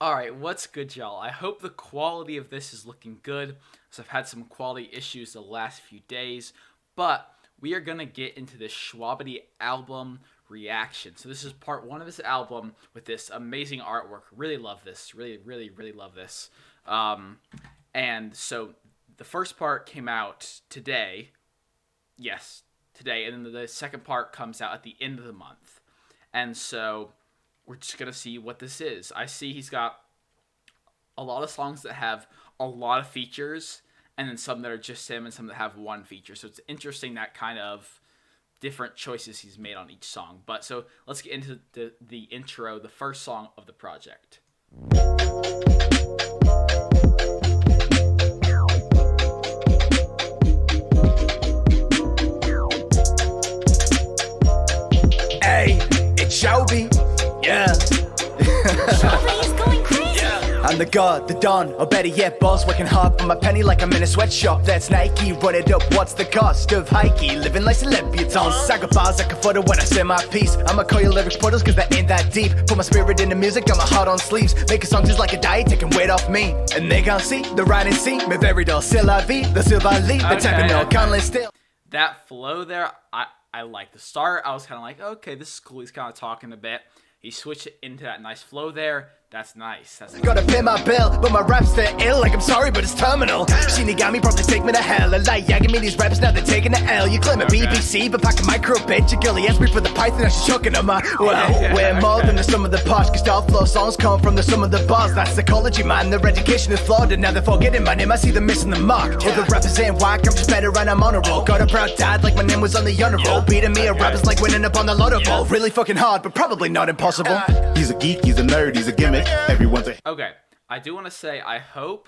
Alright, what's good, y'all? I hope the quality of this is looking good, because I've had some quality issues the last few days, but we are going to get into this Shwabadi album reaction. So this is part one of this album with this amazing artwork. Really love this. Really love this. And so the first part came out today. Yes, today. And then the second part comes out at the end of the month. And so we're just going to see what this is. I see he's got a lot of songs that have a lot of features, and then some that are just him, and some that have one feature. So it's interesting that kind of different choices he's made on each song. But so let's get into the intro, the first song of the project. Hey, it's shao, yeah. Shwabadi is going crazy. I'm the god, the don, or better yet, boss. Working hard for my penny like I'm in a sweatshop. That's Nike, run it up, what's the cost of hikey? Living like celebrities. Saga bars, I can photo when I say my piece. I'ma call your lyrics portals cause that ain't that deep. Put my spirit in the music, got my heart on sleeves. Make a song just like a diet, taking weight off me. And they can't see, the writing see. Me very dull, c'est la vie, the silver leaf. The techno, can't lay still. That flow there, I like. The start, I was kind of like, okay, this is cool. He's kind of talking a bit. He switched it into that nice flow there. That's nice. That's nice. Gotta pay my bill, but my rap's still ill. Like I'm sorry, but it's terminal. Shinigami probably take me to hell. A lie, yagging me these raps, now they're taking the L. You claim a BBC, but pack a micro bitch. Your girlie asked me for the python, now she's choking on my. Well, we're more than the sum of the posh. Cause all flow songs come from the sum of the bars. That's psychology, man. Their education is flawed, and now they're forgetting my name. I see them missing the mark. All the rappers ain't whack, I'm just better and I'm on a roll. Got a proud dad, like my name was on the honor roll. Beating me a rapper's like winning up on the lotto bowl. Really fucking hard, but probably not impossible. He's a geek, he's a nerd, he's a gimmick. Everyone's a Okay, I do want to say I hope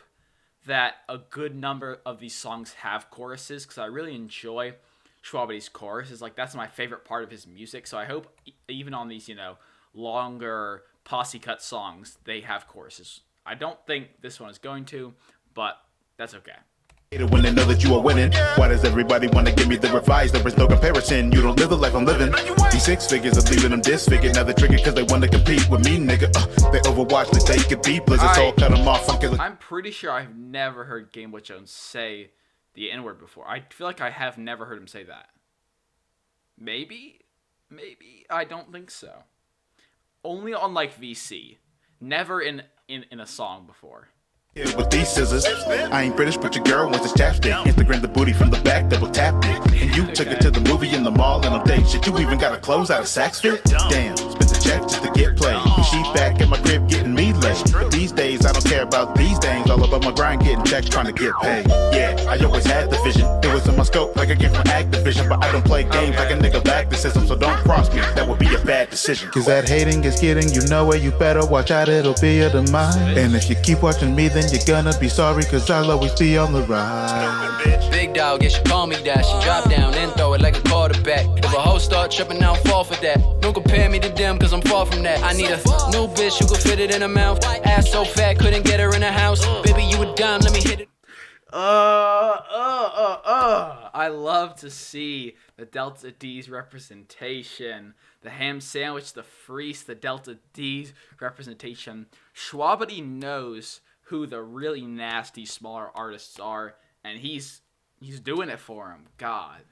that a good number of these songs have choruses, because I really enjoy Shwabadi's choruses. Like, that's my favorite part of his music. So I hope even on these, longer posse cut songs, they have choruses. I don't think this one is going to, but that's okay. when they know that you are winning. Why does everybody want to give me the revise? There is no comparison, you don't live the life I'm living. These six figures are leaving them disfigured. Now they're triggered because they want to compete with me, nigga. They overwatch like they could be Blizzard, so I'll cut them off. I'm pretty sure I've never heard Game Boy Jones say the N-word before. I feel like I have never heard him say that. Maybe? I don't think so. Only on, like, VC. Never in a song before. Yeah, with these scissors, I ain't British, but your girl wants a chapstick. Instagram the booty from the back, double tap it. And you took it to the movie in the mall and on date. Shit, you even got a clothes out of Saks fit? Damn, spent the check just to get played. She back at my crib getting me laid. But these days, I don't care about these things. All about my grind, getting checks, trying to get paid. Yeah, I always had the vision. It was in my scope, like a game from Activision. But I don't play games like a nigga back the system. So don't cross me, that would be a bad decision. Cause that hating is getting you nowhere. You better watch out, it'll be your demise. And if you keep watching me, then you're gonna be sorry, cause I'll always be on the rise. Big dog, yeah, she call me that. She drop down, then throw it like a quarterback. If a hoe start tripping, I don't fall for that. Don't compare me to them, cause I'm far from that. I need a new bitch who could fit it in her mouth. Ass so fat, couldn't get her in the house. Baby, you a dime, let me hit it. I love to see the Delta D's representation. The ham sandwich, the freeced, the Delta D's representation. Shwabadi knows who the really nasty smaller artists are, and he's doing it for him. God,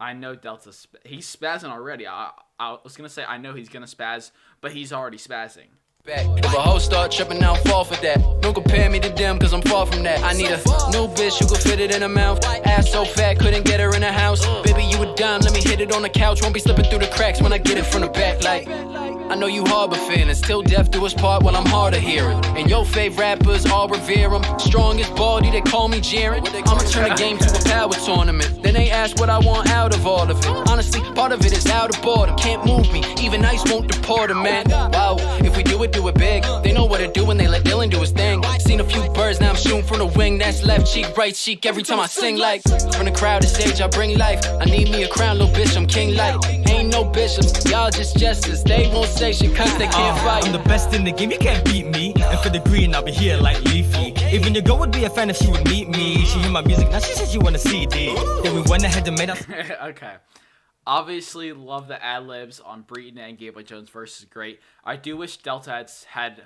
I know Delta's he's spazzing already. I was gonna say I know he's gonna spaz, but he's already spazzing. If a hoe start tripping, I don't fall for that. Don't compare me to them, cause I'm far from that. I need a new bitch who could fit it in her mouth. Ass so fat, couldn't get her in the house. Baby, you a dime, let me hit it on the couch. Won't be slipping through the cracks when I get it from the back. Like, I know you harbor feelings, till death do us part while I'm hard of hearing. And your fave rappers all revere them. Strongest baldy, they call me Jaren. I'ma turn the game to a power tournament. Then they ask what I want out of all of it. Honestly, part of it is out of boredom. Can't move me, even ice won't deport a man. Wow, if we do it big. They know what to do when they let Dylan do his thing. Seen a few birds, now I'm shooting from the wing. That's left cheek, right cheek, every time I sing. Like, from the crowd to stage, I bring life. I need me a crown, little bitch, I'm king like. Ain't no bishops, y'all just jesters. They won't say shit cause they can't fight. I'm the best in the game, you can't beat me. And for the green, I'll be here like Leafy. Even your girl would be a fan if she would meet me. She hear my music, now she says she want a CD. Then we went ahead and made us. Okay. Obviously, love the ad-libs on Breton and Game Boy Jones versus great. I do wish Delta had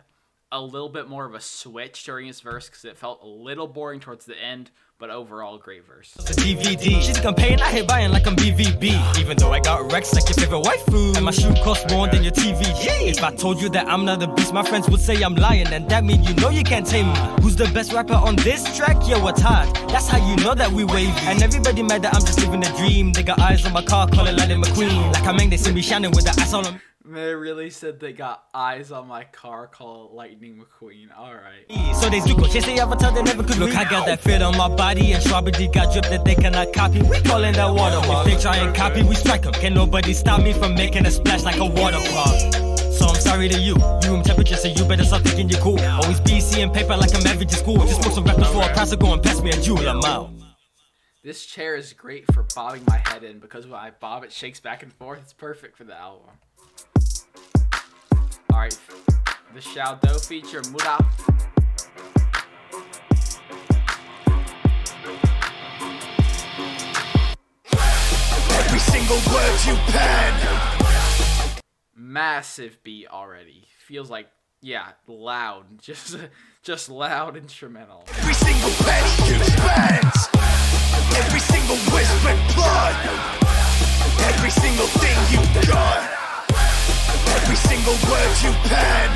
a little bit more of a switch during his verse because it felt a little boring towards the end, but overall, great verse. The DVD. She think I'm paying, I hate buying like I'm BVB. Even though I got Rex like your favorite waifu. And my shoe costs more than your TV. If I told you that I'm not the beast, my friends would say I'm lying. And that means you know you can't tame me. Who's the best rapper on this track? Yo, it's hard. That's how you know that we wavy. And everybody mad that I'm just living a dream. They got eyes on my car, call it Lightning McQueen. Like I mean, they see me shining with the ass on them. They really said they got eyes on my car, call it Lightning McQueen. Alright. So they do go chase the avatar, they never could look. I got that fit on my body, and Shwabadi got drip that they cannot copy. We callin' that watermark. If they try and copy, we strike them. Can nobody stop me from making a splash like a water park? So I'm sorry to you. You room temperature, so you better start thinking you're cool. Always BC and paper like I'm average in school. Just put some rappers for a price, go and pass me a jewel, I'm out. This chair is great for bobbing my head in because when I bob, it shakes back and forth. It's perfect for the album. Alright, the Shao Do feature, Muda. Every single word you pen. Massive beat already. Feels like, yeah, loud. Just loud instrumental. Every single penny you spend. Every single whispered blood. Every single thing you got. Every single word you pen.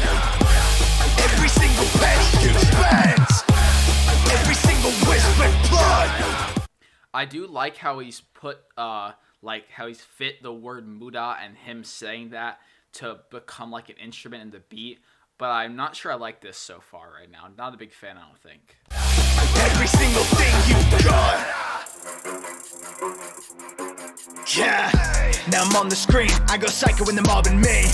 Every single penny you spend. Every single whispered blood. I do like how he's put, like how he's fit the word Muda and him saying that to become like an instrument in the beat. But I'm not sure I like this so far right now. I'm not a big fan, I don't think. Every single thing you got. Yeah, now I'm on the screen. I go psycho when they're mobbing me.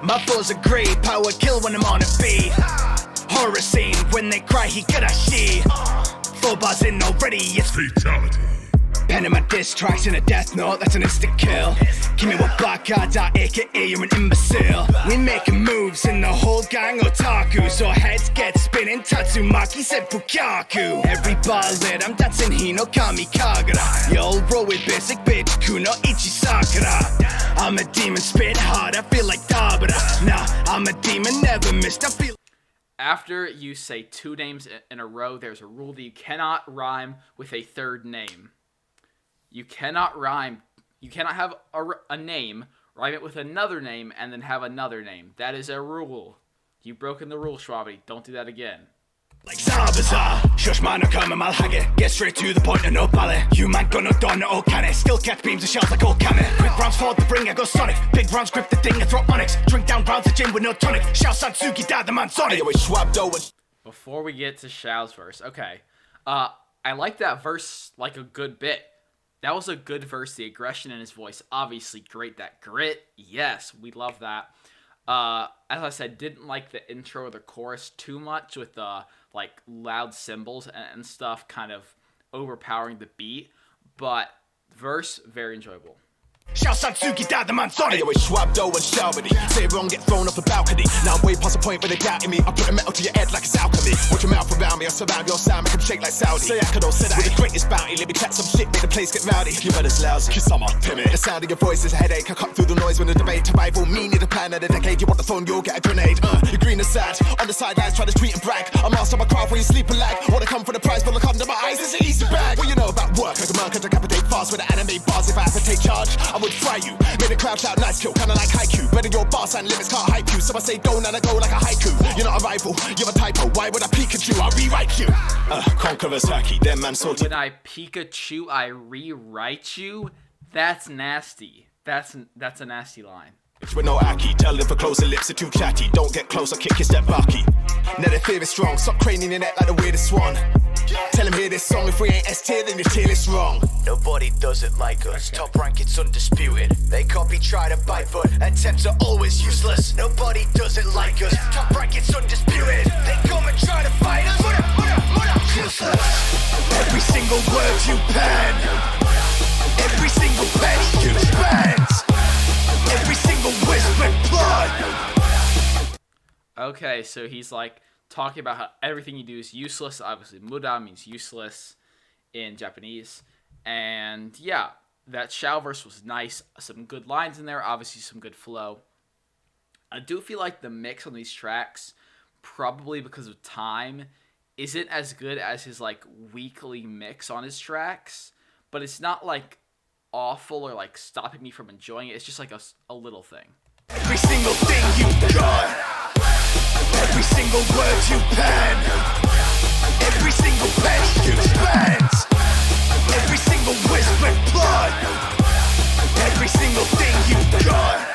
My foes agree, power kill when I'm on a beat. Horror scene, when they cry, he got a she. 4 bars in already, it's fatality. Pen in my diss tracks in a death note, that's an instant kill. Give me what black cards are, aka you're an imbecile. We making moves in the whole gang otaku. So heads get spinning, Tatsumaki said Fukaku. Every bar lit, I'm dancing Hino Kami Kagura. You'll roll with basic bitch, Kuno Ichi Sakura. I'm a demon, spit hard, I feel like Dabura. Nah, I'm a demon, never missed, I feel. After you say 2 names in a row, there's a rule that you cannot rhyme with a third name. You cannot rhyme. You cannot have a name, rhyme it with another name, and then have another name. That is a rule. You've broken the rule, Shwabadi. Don't do that again. Like Zabaza, shush man, no come mal haggy. Get straight to the point and no bally. You man gonna don no can it. Still catch beams and shells like all can it. Quick rounds for the bring, I go sonic. Big rounds grip the thing and throw onyx. Drink down rounds of gin with no tonic. Shout Satsuki dad the man sonic. Before we get to Shao's verse, okay. I like that verse like a good bit. That was a good verse. The aggression in his voice, obviously great. That grit, yes, we love that. As I said, didn't like the intro or the chorus too much with the like loud cymbals and stuff kind of overpowering the beat. But verse, very enjoyable. Shout Satsuki dad the man sonic. Anyway, Shwabdo and Shwabadi. Say it wrong, get thrown off a balcony. Now I'm way past the point where they're doubting me. I put a metal to your head like it's alchemy. Watch your mouth around me, I surround your sound, make them shake like Saudi. Say I could all say that. With the greatest bounty, let me chat some shit, make the place get rowdy. You brother's lousy, cause I'm a timid. The sound of your voice is a headache. I cut through the noise when the debate to rival me. Need a plan of the decade. You want the phone, you'll get a grenade. You're green and sad. On the sidelines, try to tweet and brag. I'm asked on my craft where you sleep and lag. Wanna come for the prize, but look under my eyes, it's an easy bag. What you know about work? I can murk and decapitate fast with the anime bars. If I have to take charge, I would fry you. Made a crowd shout nice kill, kinda like haiku. Better your boss and limits can't hype you. So I say don't and I go like a haiku. You're not a rival, you're a typo. Why would I Pikachu? I'll rewrite you. Conqueror's haki, them man salty. When I Pikachu, I rewrite you? That's nasty. That's a nasty line. With no aki, tell them for closer lips are too chatty. Don't get close, I'll kick your step bucky. Now their fear is strong, stop craning your neck like the weirdest swan. Tell them hear this song, if we ain't S tier then your tier list wrong. Nobody does it like us, top rank it's undisputed. They copy, try to bite, but attempts are always useless. Nobody does it like us, top rank it's undisputed. They come and try to fight us, useless. Every single word you pen, every single penny you spend, every single whispered blood. Okay, so he's like talking about how everything you do is useless. Obviously, muda means useless in Japanese. And yeah, that Shao verse was nice. Some good lines in there, obviously some good flow. I do feel like the mix on these tracks probably because of time, isn't as good as his like weekly mix on his tracks, but it's not like awful or like stopping me from enjoying it. It's just like a little thing. Every single thing you got, every single word you pen, every single pen you spend, every single whispered blood, every single thing you got.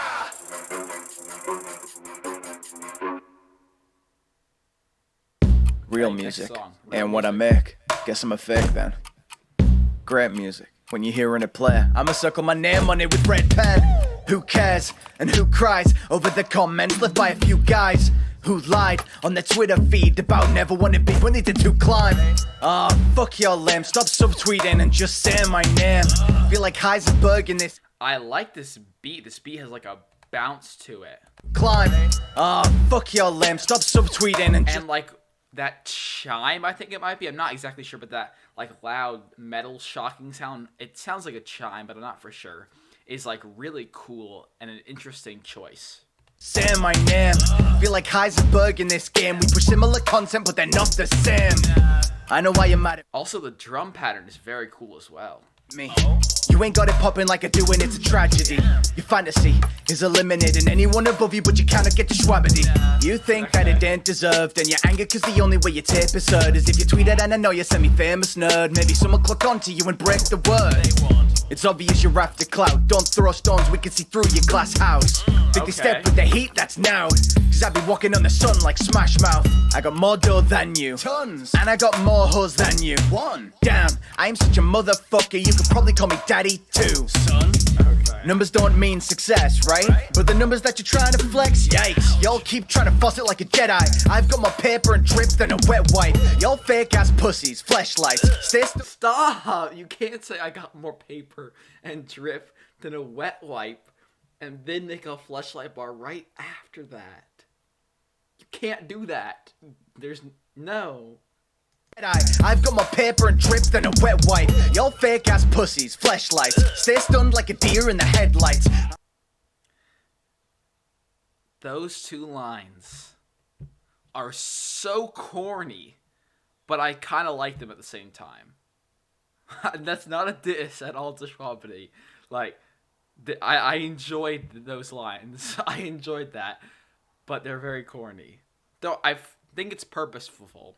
Real Next music. song. And what I make, guess I'm a fake then. Great music. When you're hearing it play, I'ma circle my name on it with red pen. Who cares and who cries over the comments left by a few guys who lied on their Twitter feed about never wanting beef when they did to climb? Fuck y'all lame. Stop subtweeting and just say my name. Feel like Heisenberg in this I like this beat. This beat has like a bounce to it. climb. Fuck y'all lame. Stop subtweeting and And like that chime, I think it might be. I'm not exactly sure, but that like loud metal shocking sound, it sounds like a chime, but I'm not for sure, is like really cool and an interesting choice. say my name. Feel like Heisenberg in this game. We push similar content, but they're not the same. I know why you're mad at Also, the drum pattern is very cool as well. me. You ain't got it popping like I do, and it's a tragedy. Your fantasy is eliminating anyone above you, but you cannot get to Shwabadi. You think that it ain't deserved, and you're angry cause the only way your tape is heard is if you tweet it and I know you're semi-famous nerd. Maybe someone click onto you and break the word. It's obvious you're after clout. Don't throw stones, we can see through your glass house. Think they step with the heat, that's now. Cause I be walking on the sun like Smash Mouth. I got more dough than you. Tons. And I got more hoes than you. One. Damn, I am such a motherfucker, you could probably call me daddy too. Son. Numbers don't mean success, right? But the numbers that you're trying to flex, yikes. Y'all keep trying to fuss it like a Jedi. I've got more paper and drip than a wet wipe. Y'all fake ass pussies, fleshlights. Stop! You can't say I got more paper and drip than a wet wipe and then make a fleshlight bar right after that. You can't do that. There's no. I've got more paper and drip than a wet wipe. Y'all fake ass pussies, fleshlights. Stay stunned like a deer in the headlights. Those two lines are so corny, but I kind of like them at the same time. That's not a diss at all to Shwabadi. Like, I enjoyed those lines. I enjoyed that, but they're very corny. Though I think it's purposeful.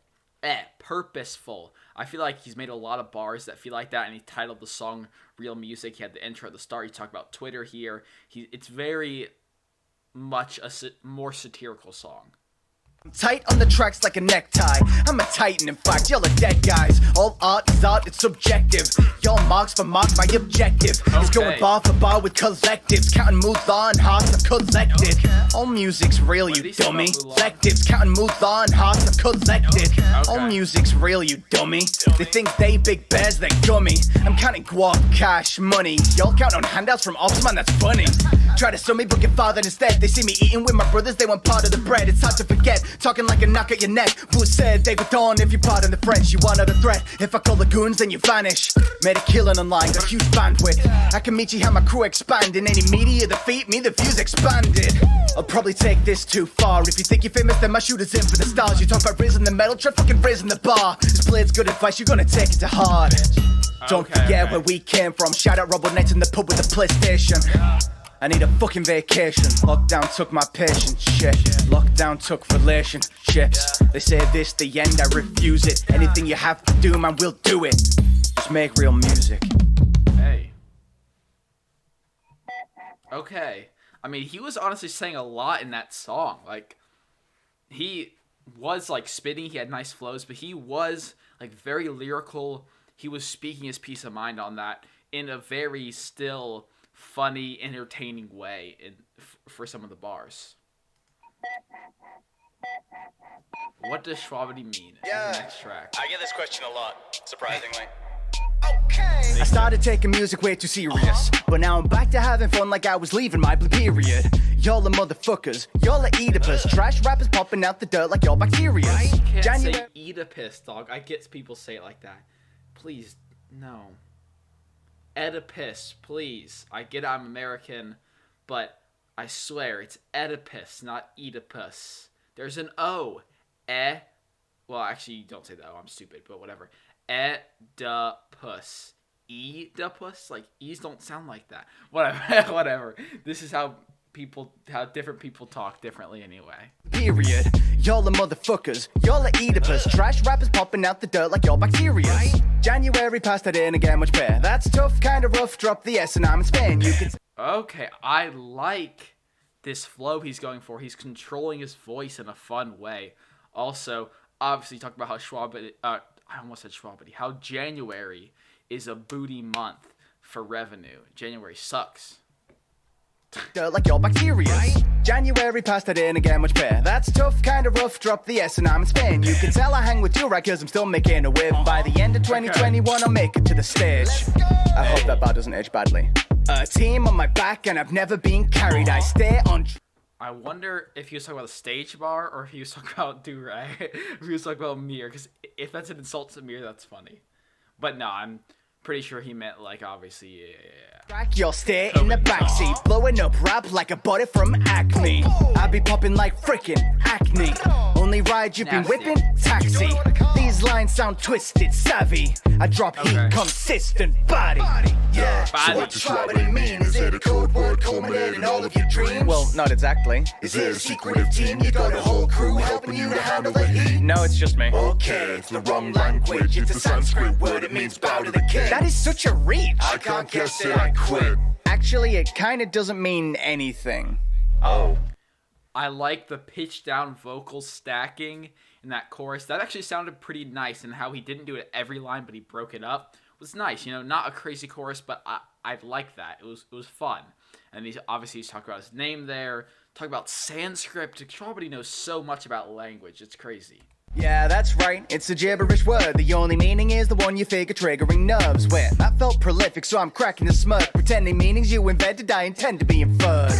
Purposeful. I feel like he's made a lot of bars that feel like that, and he titled the song Real Music. He had the intro at the start. He talked about Twitter here. It's very much a more satirical song. Tight on the tracks like a necktie. I'm a titan, in fact, y'all are dead guys. All art is art, it's subjective. Y'all marks for marks, my objective is going bar for bar with collectives. Counting moods on hearts I've collected. All music's real, you dummy. Collectives, counting moods on hearts I've collected. All music's real, you dummy. They think they big bears, they're gummy. I'm counting guap, cash, money. Y'all count on handouts from ops, man, that's funny. Try to sue me, but get fathered instead. They see me eating with my brothers, they want part of the bread. It's hard to forget, talking like a knock at your neck. Who said they were dawn if you pardon the French? You are not a threat, if I call the goons then you vanish. Made a killing online, got huge bandwidth. I can meet you how my crew expand. In any media defeat me, the views expanded. I'll probably take this too far. If you think you're famous, then my shooter's in for the stars. You talk about raising the metal, try fucking raising the bar. This blade's good advice, you're gonna take it to heart. Don't forget where we came from. Shout out Robert Knight in the pub with the PlayStation. I need a fucking vacation. Lockdown took my patience, shit. Lockdown took relationships. They say this the end, I refuse it. Anything you have to do, man, we'll do it. Just make real music. Hey. Okay. I mean, he was honestly saying a lot in that song. Like, he was like spitting, he had nice flows, but he was like very lyrical. He was speaking his peace of mind on that in a very still funny, entertaining way for some of the bars. What does Shwabadi mean in the next track? I get this question a lot, surprisingly. I started taking music way too serious, but now I'm back to having fun like I was leaving my blue period. Y'all are motherfuckers, y'all are Oedipus. Trash rappers popping out the dirt like y'all bacteria. You can't say Oedipus, dog. I get people say it like that. Please, no. Oedipus, please. I get I'm American, but I swear it's Oedipus, not Oedipus. There's an O. Well, actually, don't say that. Oh, I'm stupid, but whatever. Oedipus. Oedipus? Like, E's don't sound like that. Whatever. Whatever. This is how different people talk differently anyway. Period. Y'all are motherfuckers. Y'all are Oedipus. Trash rappers popping out the dirt like y'all bacteria. January passed that in again, much better. That's tough, kinda rough. Drop the S and I'm in Spain. You can. Okay, I like this flow he's going for. He's controlling his voice in a fun way. Also, obviously, talk about how Shwabadi, I almost said Shwabadi, how January is a booty month for revenue. January sucks. Like y'all bacteria. January passed that in again, much better. That's tough, kinda rough. Drop the S and I'm in Spain. You can tell I hang with you right, cause I'm still making a whip. By the end of 2021, I'll make it to the stage. I hope that bar doesn't age badly. A team on my back and I've never been carried. I stay on. I wonder if he was talking about the stage bar or if he was talking about do-rag. If he was talking about Mir, because if that's an insult to Mir, that's funny. But no, I'm pretty sure he meant, like, obviously, yeah. You'll stay in the backseat, blowing up rap like I bought it from Acme. I be popping like frickin' acne. Only ride you've been whipping? Taxi. These lines sound twisted, savvy. I drop heat, consistent body. Yeah, so what does Shwabadi mean? Is it a code word culminating all of your dreams? Well, not exactly. Is it a secretive team? You got a whole crew helping you to handle the heat? No, it's just me. Okay, it's the wrong language. It's a Sanskrit word, it means bow to the king. That is such a reach. I can't guess it, I quit. Actually, it kinda doesn't mean anything. Oh. I like the pitch down vocal stacking in that chorus. That actually sounded pretty nice, and how he didn't do it every line, but he broke it up was nice. You know, not a crazy chorus, but I like that. It was fun. And he's talking about his name there, talking about Sanskrit. Shwabadi knows so much about language. It's crazy. Yeah, that's right, it's a gibberish word. The only meaning is the one you figure triggering nerves. Where that felt prolific, so I'm cracking the smirk. Pretending meanings you invented, I intend to be inferred.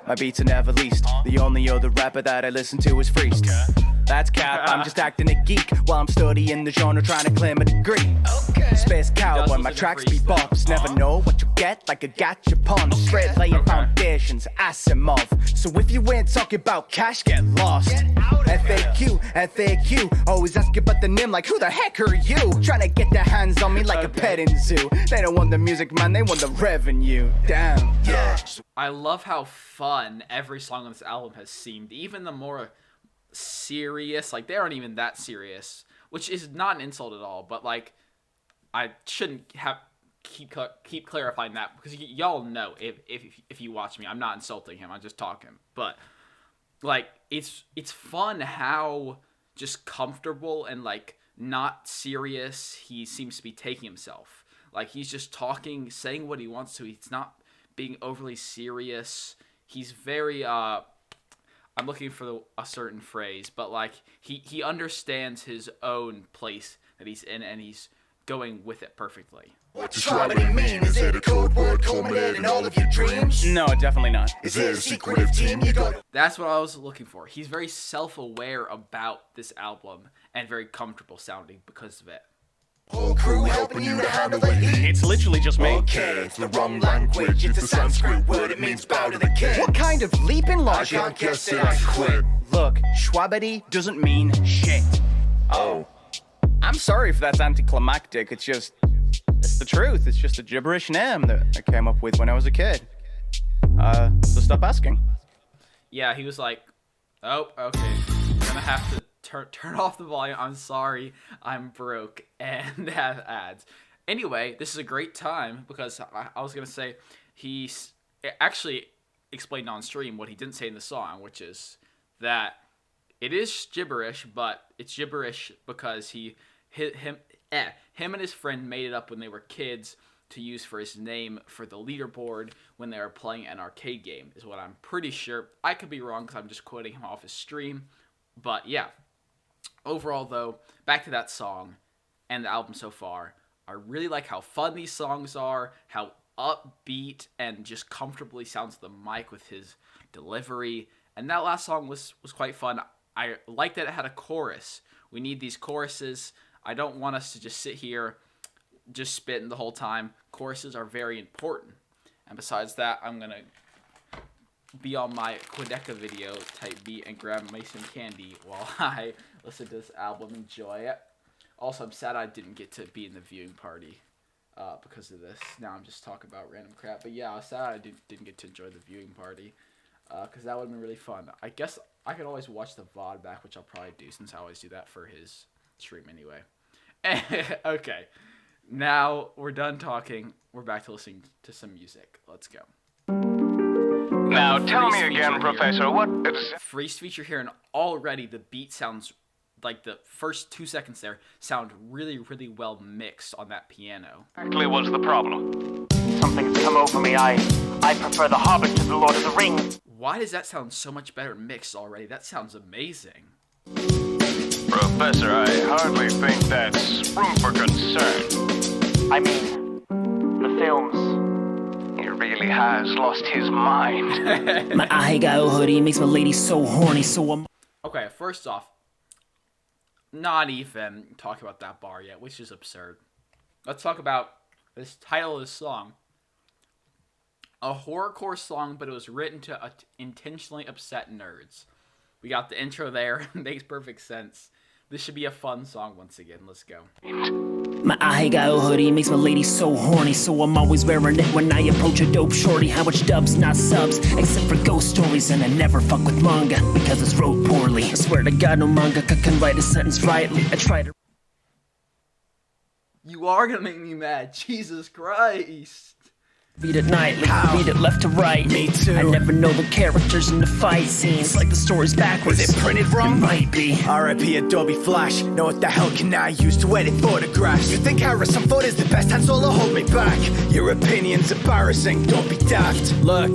My beats are never least. The only other rapper that I listen to is freeced. That's cap, I'm just acting a geek while I'm studying the genre, trying to claim a degree. Space cowboy, my tracks be bops. Never know what you get, like a gotcha pun. Straight laying foundations, Asimov. So if you ain't talking about cash, get lost. FAQ, always ask about the name like who the heck are you? Trying to get their hands on me like a petting zoo. They don't want the music, man, they want the revenue. Damn, yeah. I love how fun every song on this album has seemed. Even the more serious, like, they aren't even that serious, which is not an insult at all, but, like, I shouldn't keep clarifying that, because y'all know, if you watch me, I'm not insulting him, I'm just talking. But, like, it's fun how just comfortable and, like, not serious he seems to be taking himself. Like, he's just talking, saying what he wants to. He's not being overly serious. He's very I'm looking for a certain phrase, but, like, he understands his own place that he's in, and he's going with it perfectly. What does Shwabadi mean? Is it a code word culminating all of your dreams? No, definitely not. Is it a secretive team you got? That's what I was looking for. He's very self-aware about this album and very comfortable sounding because of it. Whole crew helping you to handle the heat. It's literally just me. Okay, it's the wrong language. It's a Sanskrit word. It means bow to the king. What kind of leap in logic? I can't guess it, I quit. Look, Shwabadi doesn't mean shit. Oh. I'm sorry if that's anticlimactic. It's the truth. It's just a gibberish name that I came up with when I was a kid. So stop asking. Yeah, he was like, oh, okay. I'm gonna have to turn off the volume. I'm sorry, I'm broke and have ads. Anyway, this is a great time because I was gonna say he actually explained on stream what he didn't say in the song, which is that it is gibberish, but it's gibberish because him and his friend made it up when they were kids to use for his name for the leaderboard when they were playing an arcade game, is what I'm pretty sure. I could be wrong because I'm just quoting him off his stream, but yeah. Overall, though, back to that song and the album so far, I really like how fun these songs are, how upbeat and just comfortably sounds the mic with his delivery. And that last song was quite fun. I like that it had a chorus. We need these choruses. I don't want us to just sit here just spitting the whole time. Choruses are very important. And besides that, I'm going to be on my Quedeca video, type beat, and grab me some candy while I listen to this album, enjoy it. Also, I'm sad I didn't get to be in the viewing party because of this. Now I'm just talking about random crap. But yeah, I was sad I didn't get to enjoy the viewing party because that would have been really fun. I guess I could always watch the VOD back, which I'll probably do since I always do that for his stream anyway. Okay, now we're done talking. We're back to listening to some music. Let's go. Now tell me again, Professor, what is... Freeced feature here, and already the beat sounds like the first 2 seconds there sound really, really well mixed on that piano. Exactly what's the problem? Something's come over me. I prefer The Hobbit to The Lord of the Rings. Why does that sound so much better mixed already? That sounds amazing. Professor, I hardly think that's room for concern. I mean, the films. He really has lost his mind. My Ahegao hoodie makes my lady so horny, so I'm... Okay, first off, not even talk about that bar yet, which is absurd. Let's talk about this title of this song. A horrorcore song, but it was written to intentionally upset nerds. We got the intro there. Makes perfect sense. This should be a fun song once again. Let's go. My Ahegao hoodie makes my lady so horny, so I'm always wearing it when I approach a dope shorty. How much dubs, not subs, except for ghost stories. And I never fuck with manga because it's wrote poorly. I swear to God, no mangaka can write a sentence rightly. I try to... You are gonna make me mad. Jesus Christ. Read it nightly, read it left to right. Me too. I never know the characters in the fight scenes. Like the story's backwards. Is it printed wrong? It might be. R.I.P. Adobe Flash. Know what the hell can I use to edit photographs? You think Harrison Ford is the best Han Solo? Hold me back. Your opinion's embarrassing. Don't be daft. Look,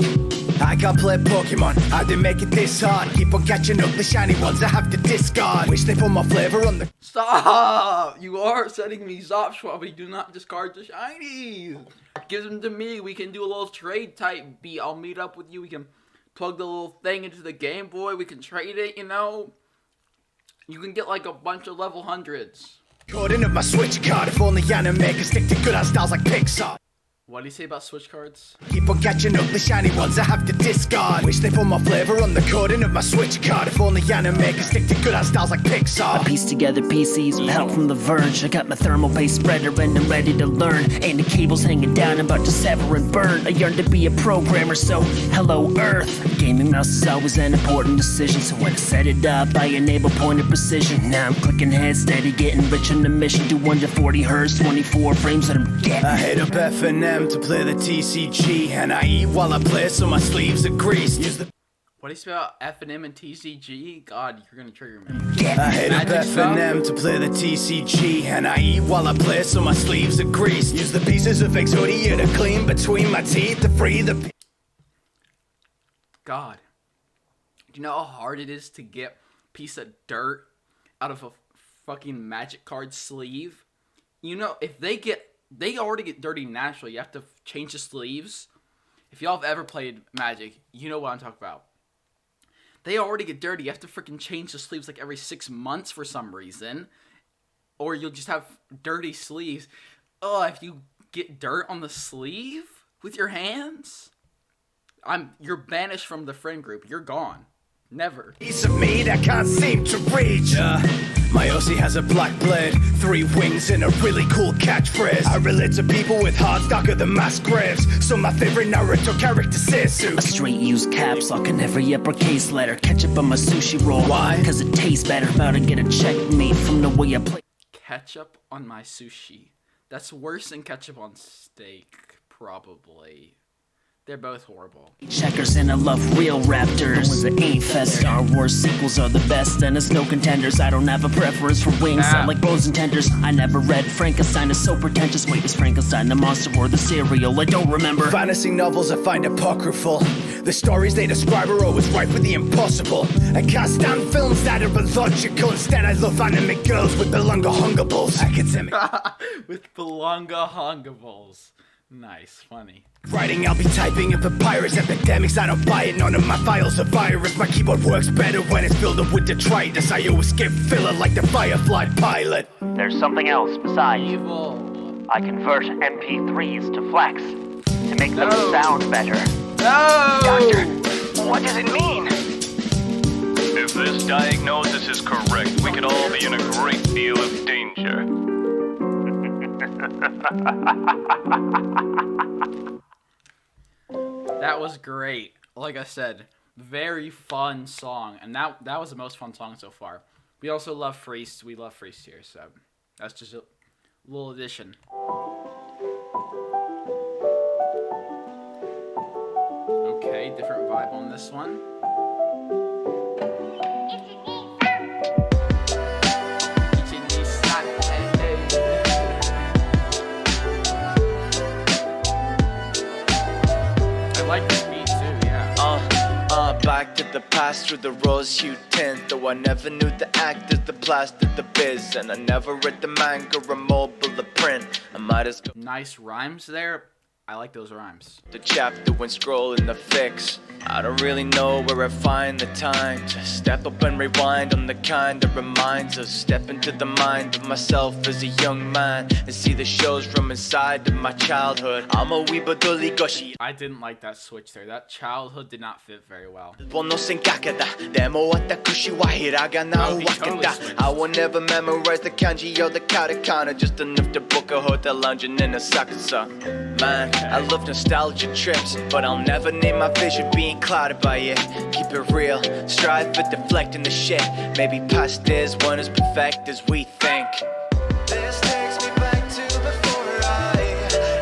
I can't play Pokemon. I didn't make it this hard. Keep on catching up the shiny ones I have to discard. Wish they put more flavor on the... Stop! You are setting me up, Shwabadi. Do not discard the shinies. Give them to me. We can do a little trade type beat. I'll meet up with you. We can plug the little thing into the Game Boy. We can trade it, you know. You can get like a bunch of level 100s. Coding of my Switch card. If only anime could stick to good ass styles like Pixar. What do you say about Switch cards? Keep on catching up the shiny ones I have to discard. Wish they put more flavor on the coding of my Switch card. If only anime could stick to good ass styles like Pixar. I piece together PCs with help from The Verge. I got my thermal paste spreader and I'm ready to learn. Ain't the cables hanging down, I'm about to sever and burn. I yearn to be a programmer, so hello Earth. Gaming mouse is always an important decision, so when I set it up, I enable pointer precision. Now I'm clicking head steady, getting rich on the mission. 240 hertz, 24 frames, and I'm getting. I hit up F&M to play the TCG, and I eat while I play so my sleeves are greased. Use the... What do you say about F&M and TCG? God, you're gonna trigger me. I hit up F&M to play the TCG, and I eat while I play so my sleeves are greased. Use the pieces of Exodia to clean between my teeth to free the... God. Do you know how hard it is to get a piece of dirt out of a fucking Magic card sleeve? You know, if they already get dirty naturally. You have to change the sleeves. If y'all have ever played Magic, you know what I'm talking about. They already get dirty. You have to freaking change the sleeves like every 6 months for some reason. Or you'll just have dirty sleeves. Oh, if you get dirt on the sleeve with your hands, you're banished from the friend group. You're gone. Never. Piece of meat I can't seem to reach. My OC has a black blade, 3 wings, and a really cool catchphrase. I relate to people with hearts darker than mass graves. So my favorite Naruto character Seisu. I straight use caps lock in every uppercase letter. Ketchup on my sushi roll. Why? Cause it tastes better. About to get a checkmate from the way I play. Ketchup on my sushi. That's worse than ketchup on steak, probably. They're both horrible. Checkers and I love real raptors. The ones that ain't feathered. Star Wars sequels are the best and it's no contenders. I don't have a preference for wings. I like bows and tenders. I never read Frankenstein is so pretentious. Wait, is Frankenstein the monster or the cereal? I don't remember. Fantasy novels I find apocryphal. The stories they describe are always rife with the impossible. I can't stand films that are illogical. Instead I love anime girls with belonga hungables. Academic. With belonga hungables. Nice, funny. Writing, I'll be typing in papyrus epidemics. I don't buy it, none of my files are virus. My keyboard works better when it's filled up with detritus. I always get filler like the Firefly pilot. There's something else besides. Evil. I convert MP3s to flex to make them sound better. No! Doctor, What does it mean? If this diagnosis is correct, we could all be in a great deal of danger. That was great. Like I said, very fun song, and that was the most fun song so far. We also love freeced. We love freeced here, so that's just a little addition. Okay, different vibe on this one. I like this beat too, yeah. Back to the past through the rose hue tint. Though I never knew the actors, the plastic, the biz, and I never read the manga or mobile, the print. I might as well. Nice rhymes there. I like those rhymes. The chapter when scrolling the fix. I don't really know where I find the time to step up and rewind. I'm the kind that reminds us. Step into the mind of myself as a young man and see the shows from inside of my childhood. I'm a weebaduli goshi. I didn't like that switch there. That childhood did not fit very well. I will never memorize the kanji or the katakana, just enough to book a hotel lounge in Asakusa. Man, I love nostalgia trips, but I'll never name my vision being clouded by it. Keep it real, strive for deflecting the shit. Maybe past is one as perfect as we think. This takes me back to before I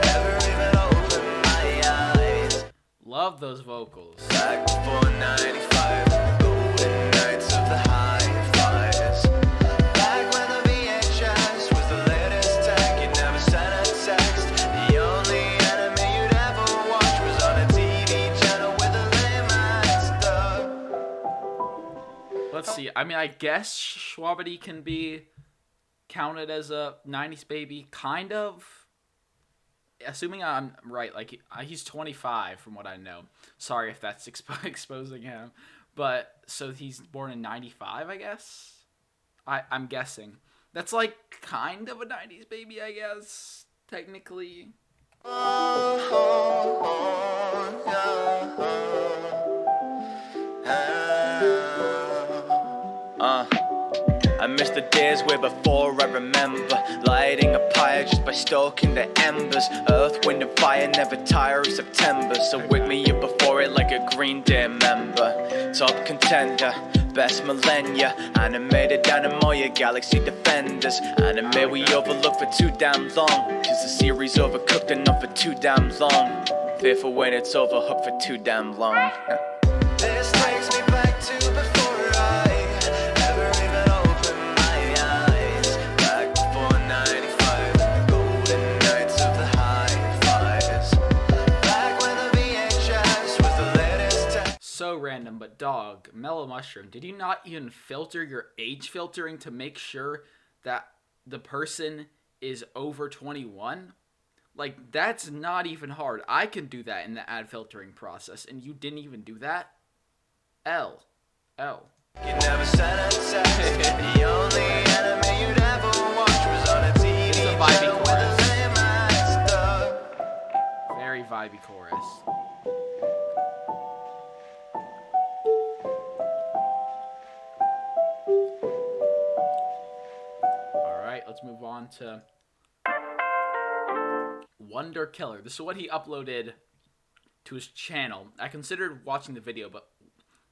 ever even opened my eyes. Love those vocals. Back before 95, golden nights of the high fives. Back when the VHS was the latest tech, you never sent a text. The only anime you'd ever watch was on a TV channel with a lame-ass dub. Let's see. I mean, I guess Shwabadi can be counted as a 90s baby, kind of. Assuming I'm right, like he's 25 from what I know. Sorry if that's exposing him, but so he's born in 95, I guess. I'm guessing that's like kind of a 90s baby, I guess, technically. I miss the days way before I remember lighting a pyre just by stoking the embers. Earth, wind, and fire never tire of September. So wake me up before it like a Green Day member. Top contender, best millennia. Animated Dynamo, Galaxy Defenders. Anime we overlook for too damn long. Cause the series overcooked enough for too damn long. Fearful when it's overhooked for too damn long. This takes me back to before I ever even opened my eyes. Back before 95, golden nights of the high fives. Back when the VHS was the latest tech. So random, but dog, Mellow Mushroom, did you not even filter your age filtering to make sure that the person is over 21? Like, that's not even hard. I can do that in the ad filtering process, and you didn't even do that? L. You never sent a text. The only anime you'd ever watch was on a TV channel with a lame-ass dub. Very vibey chorus. Alright, let's move on to Wonder Killer. This is what he uploaded to his channel. I considered watching the video, but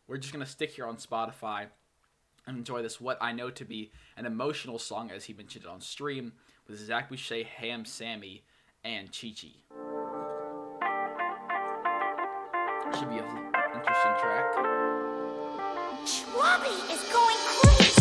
we're just going to stick here on Spotify and enjoy this, what I know to be an emotional song, as he mentioned it on stream, with Zach Boucher, Ham Sammy, and Chi Chi. Should be an interesting track. Shwabadi is going crazy.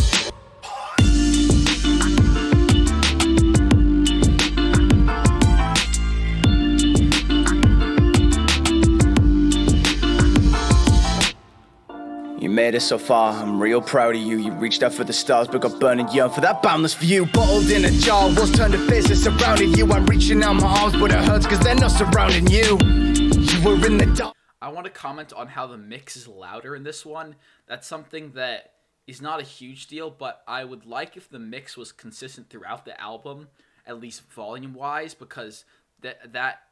You made it so far, I'm real proud of you. You reached out for the stars, but got burning young for that boundless view. Bottled in a jar, what's turned to business surrounding you. I'm reaching out my arms, but it hurts cause they're not surrounding you. You were in the dark. I want to comment on how the mix is louder in this one. That's something that is not a huge deal, but I would like if the mix was consistent throughout the album, at least volume-wise, because that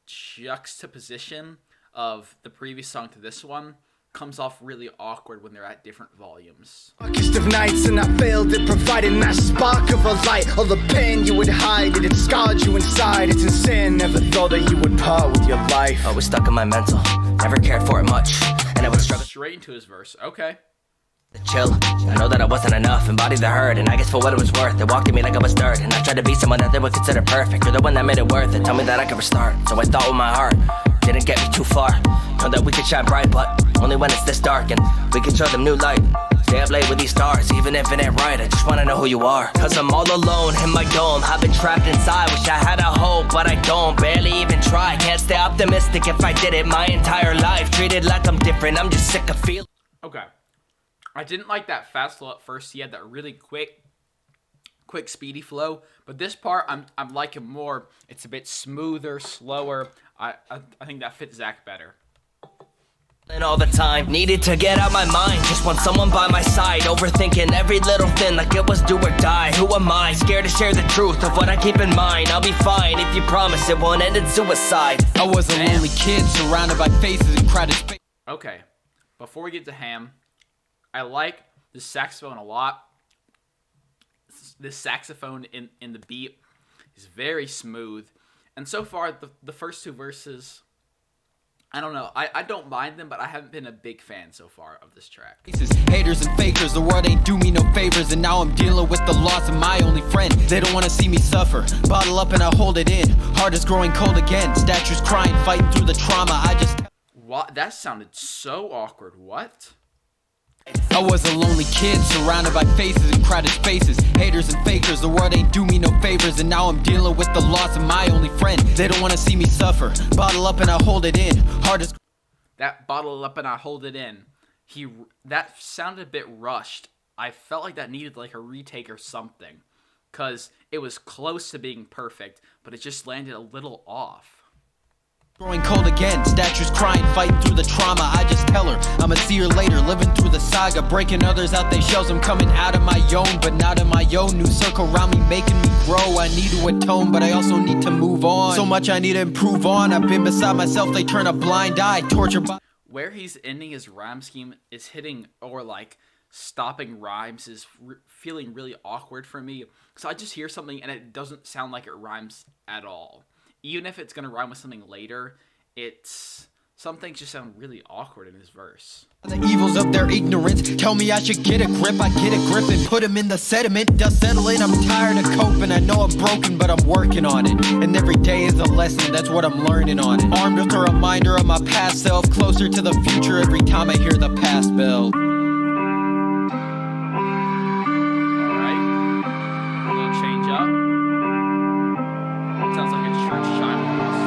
juxtaposition of the previous song to this one comes off really awkward when they're at different volumes. Darkest of nights and I failed at providing that spark of a light. All the pain you would hide, it had scarred you inside. It's insane, never thought that you would part with your life. I was stuck in my mental, never cared for it much, and I would struggle straight into his verse. Okay. chill. I know that I wasn't enough, embodied the hurt, and I guess for what it was worth, they walked at me like I was dirt, and I tried to be someone that they would consider perfect. You're the one that made it worth it, tell me that I could restart. So I thought with my heart, didn't get me too far. Know that we could shine bright, but only when it's this dark, and we can show them new light. Stay up late with these stars, even if it ain't right, I just wanna know who you are. Cause I'm all alone in my dome, I've been trapped inside. Wish I had a hope, but I don't, barely even try. Can't stay optimistic if I did it my entire life. Treated like I'm different, I'm just sick of feeling. Okay. I didn't like that fast flow at first. He had that really quick speedy flow, but this part I'm liking more. It's a bit smoother, slower. I think that fits Zach better. All the time, needed to get out my mind. Just want someone by my side, overthinking every little thing like it was do or die. Who am I? Scared to share the truth of what I keep in mind. I'll be fine if you promise it won't end in suicide. I was a lonely kid surrounded by faces and crowded space. Okay, before we get to Ham, I like the saxophone a lot. This saxophone in the beat is very smooth. And so far, the first two verses, I don't know. I don't mind them, but I haven't been a big fan so far of this track. Haters and fakers, the world ain't do me no favors, and now I'm dealing with the loss of my only friend. They don't want to see me suffer. Bottle up and I hold it in. Heart is growing cold again. Statues crying, fighting through the trauma. I just... What? That sounded so awkward. What? I was a lonely kid surrounded by faces and crowded spaces. Haters and fakers, the world ain't do me no favors, and now I'm dealing with the loss of my only friend. They don't want to see me suffer. Bottle up and I hold it in. Heart is... That bottle up and I hold it in. That sounded a bit rushed. I felt like that needed like a retake or something, because it was close to being perfect, but it just landed a little off. Growing cold again, statues crying, fighting through the trauma. I just tell her, I'ma see her later, living through the saga, breaking others out they shells. I'm coming out of my own, but not in my own. New circle around me, making me grow. I need to atone, but I also need to move on. So much I need to improve on. I've been beside myself, they turn a blind eye, torture by... Where he's ending his rhyme scheme is hitting, or like stopping rhymes is feeling really awkward for me. So I just hear something and it doesn't sound like it rhymes at all. Even if it's going to rhyme with something later, some things just sound really awkward in his verse. The evils of their ignorance tell me I should get a grip. I get a grip and put them in the sediment. Dust settling, I'm tired of coping. I know I'm broken, but I'm working on it. And every day is a lesson, that's what I'm learning on it. Armed with a reminder of my past self, closer to the future every time I hear the past bell. Alright, a little change up. Sounds like a church chime almost.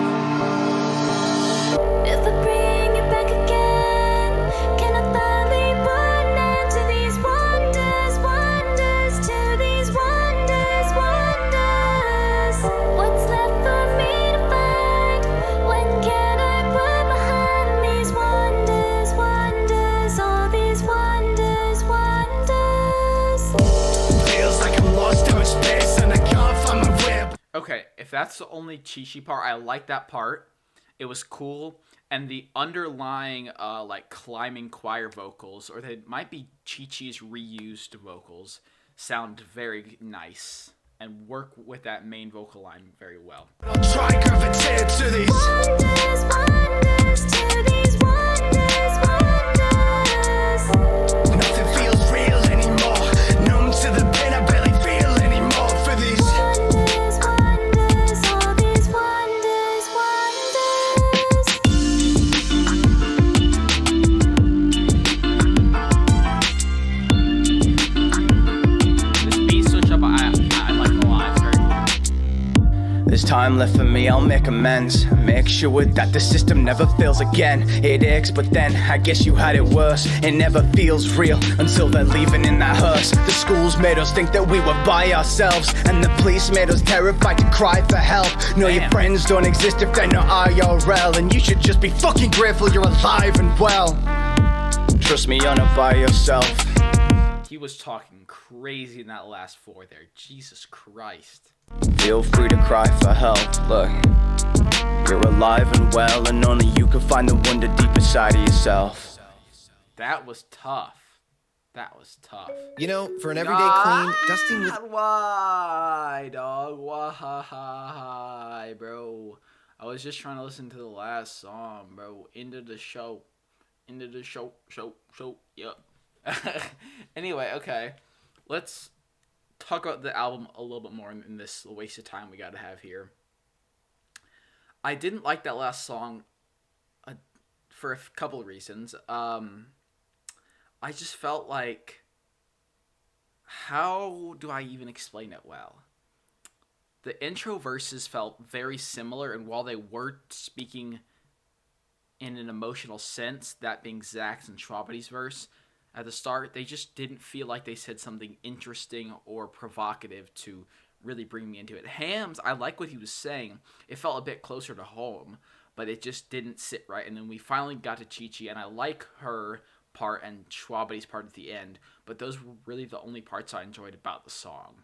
If I bring you back again, can I finally put an end to these wonders, wonders, to these wonders, wonders? What's left for me to find? When can I put behind these wonders, wonders, all these wonders, wonders? Feels like I'm lost in space and I can't find my way. Okay, if that's the only Chi-Chi part, I like that part. It was cool. And the underlying, like, climbing choir vocals, or they might be Chi-Chi's reused vocals, sound very nice and work with that main vocal line very well. I'll try gravitate to these wonders, wonders, to these wonders, wonders. Nothing feels real anymore. Numb to the pain, I barely feel anymore for these Wonders, wonders, all these wonders, This beat switch up, I like a lot. It's very cool. There's time left for me, I'll make amends. Make sure that the system never fails again. It aches, but then I guess you had it worse. It never feels real until they're leaving in that hearse. The schools made us think that we were by ourselves, and the police made us terrified to cry for help. No, your friends don't exist if they're not IRL, and you should just be fucking grateful you're alive and well. Trust me, you're not by yourself. He was talking crazy in that last four there. Jesus Christ. Feel free to cry for help. Look, you're alive and well, and only you can find the wonder deep inside of yourself. That was tough. That was tough. You know, for an everyday clean, dusting with... Why, dog? Why, bro? I was just trying to listen to the last song, bro. Into the show. Yep. Anyway, okay. Let's talk about the album a little bit more in this waste of time we gotta have here. I didn't like that last song for a couple of reasons. I just felt like, how do I even explain it well? The intro verses felt very similar, and while they were speaking in an emotional sense, that being Zach's and Shwabadi's verse at the start, they just didn't feel like they said something interesting or provocative to really bring me into it. Hams, I like what he was saying. It felt a bit closer to home, but it just didn't sit right. And then we finally got to Chi-Chi, and I like her part and Shwabadi's part at the end, but those were really the only parts I enjoyed about the song,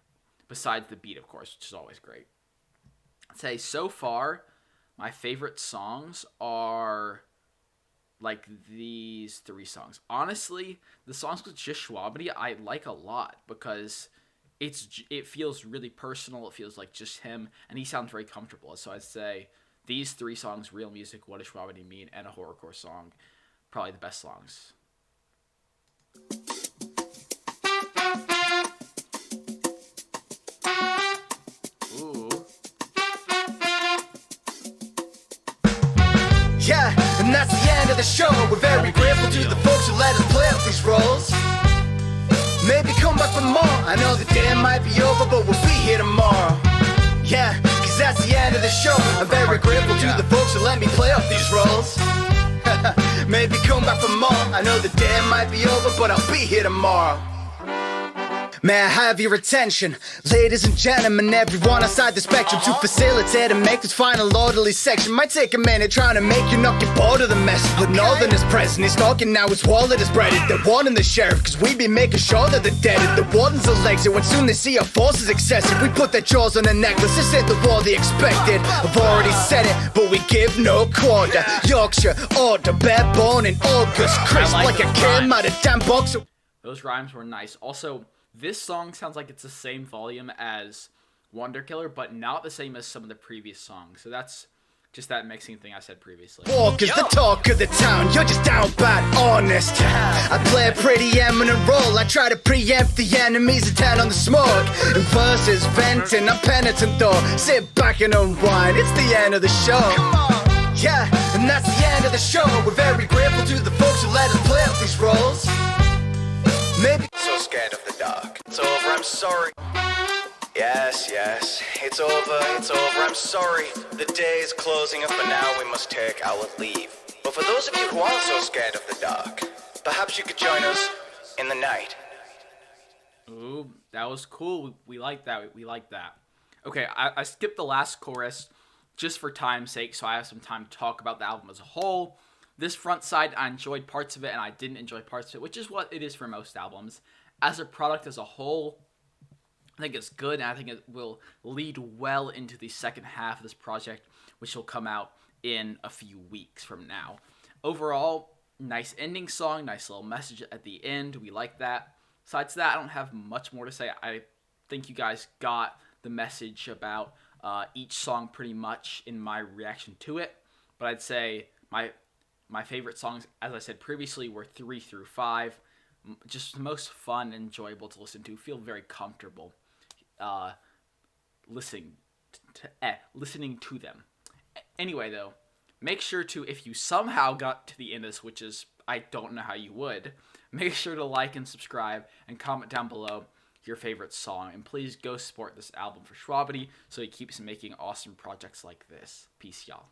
besides the beat, of course, which is always great. I'd say so far, my favorite songs are like these 3 songs. Honestly, the songs with just Shwabadi I like a lot because it feels really personal. It feels like just him, and he sounds very comfortable. So I'd say these 3 songs, Real Music, What Does Shwabadi Mean, and a horrorcore song, probably the best songs. Ooh. Yeah, and that's the end of the show. We're very grateful to the folks who let us play out these roles. Maybe come back for more. I know the day might be over, but we'll be here tomorrow. Yeah, cause that's the end of the show. I'm very grateful to the folks who let me play out these roles. Maybe come back for more. I know the day might be over, but I'll be here tomorrow. May I have your attention, ladies and gentlemen, everyone outside the spectrum, to facilitate and make this final orderly section. Might take a minute trying to make you not get bored of the message. But Northern is present, he's talking now, his wallet is breaded. They're warning the sheriff, cause we be making sure that they're deaded. The wardens are legs, when soon they see our forces excessive, we put their jaws on a necklace. This ain't the war they expected. I've already said it, but we give no quarter. Yorkshire, order, bare bone in August, crisp like a came out of damn box. Those rhymes were nice. Also, this song sounds like it's the same volume as Wonder Killer, but not the same as some of the previous songs. So that's just that mixing thing I said previously. Walk is the talk of the town, you're just down bad honest. I play a pretty eminent role, I try to preempt the enemies and turn on the smoke. And verses venting, I'm penitent though, sit back and unwind, it's the end of the show. Yeah, and that's the end of the show. We're very grateful to the folks who let us play out these roles. Maybe So scared of the dark. It's over, I'm sorry. Yes, it's over, I'm sorry. The day is closing up, but now we must take our leave. But for those of you who aren't so scared of the dark, perhaps you could join us in the night. Ooh, that was cool. We like that. We like that. Okay, I skipped the last chorus just for time's sake, so I have some time to talk about the album as a whole. This front side, I enjoyed parts of it, and I didn't enjoy parts of it, which is what it is for most albums. As a product as a whole, I think it's good, and I think it will lead well into the second half of this project, which will come out in a few weeks from now. Overall, nice ending song, nice little message at the end. We like that. Besides that, I don't have much more to say. I think you guys got the message about each song pretty much in my reaction to it, but I'd say my favorite songs, as I said previously, were 3 through 5. Just the most fun and enjoyable to listen to. Feel very comfortable listening to them. Anyway, though, make sure to, if you somehow got to the end of this, which is, I don't know how you would, make sure to like and subscribe and comment down below your favorite song. And please go support this album for Shwabadi so he keeps making awesome projects like this. Peace, y'all.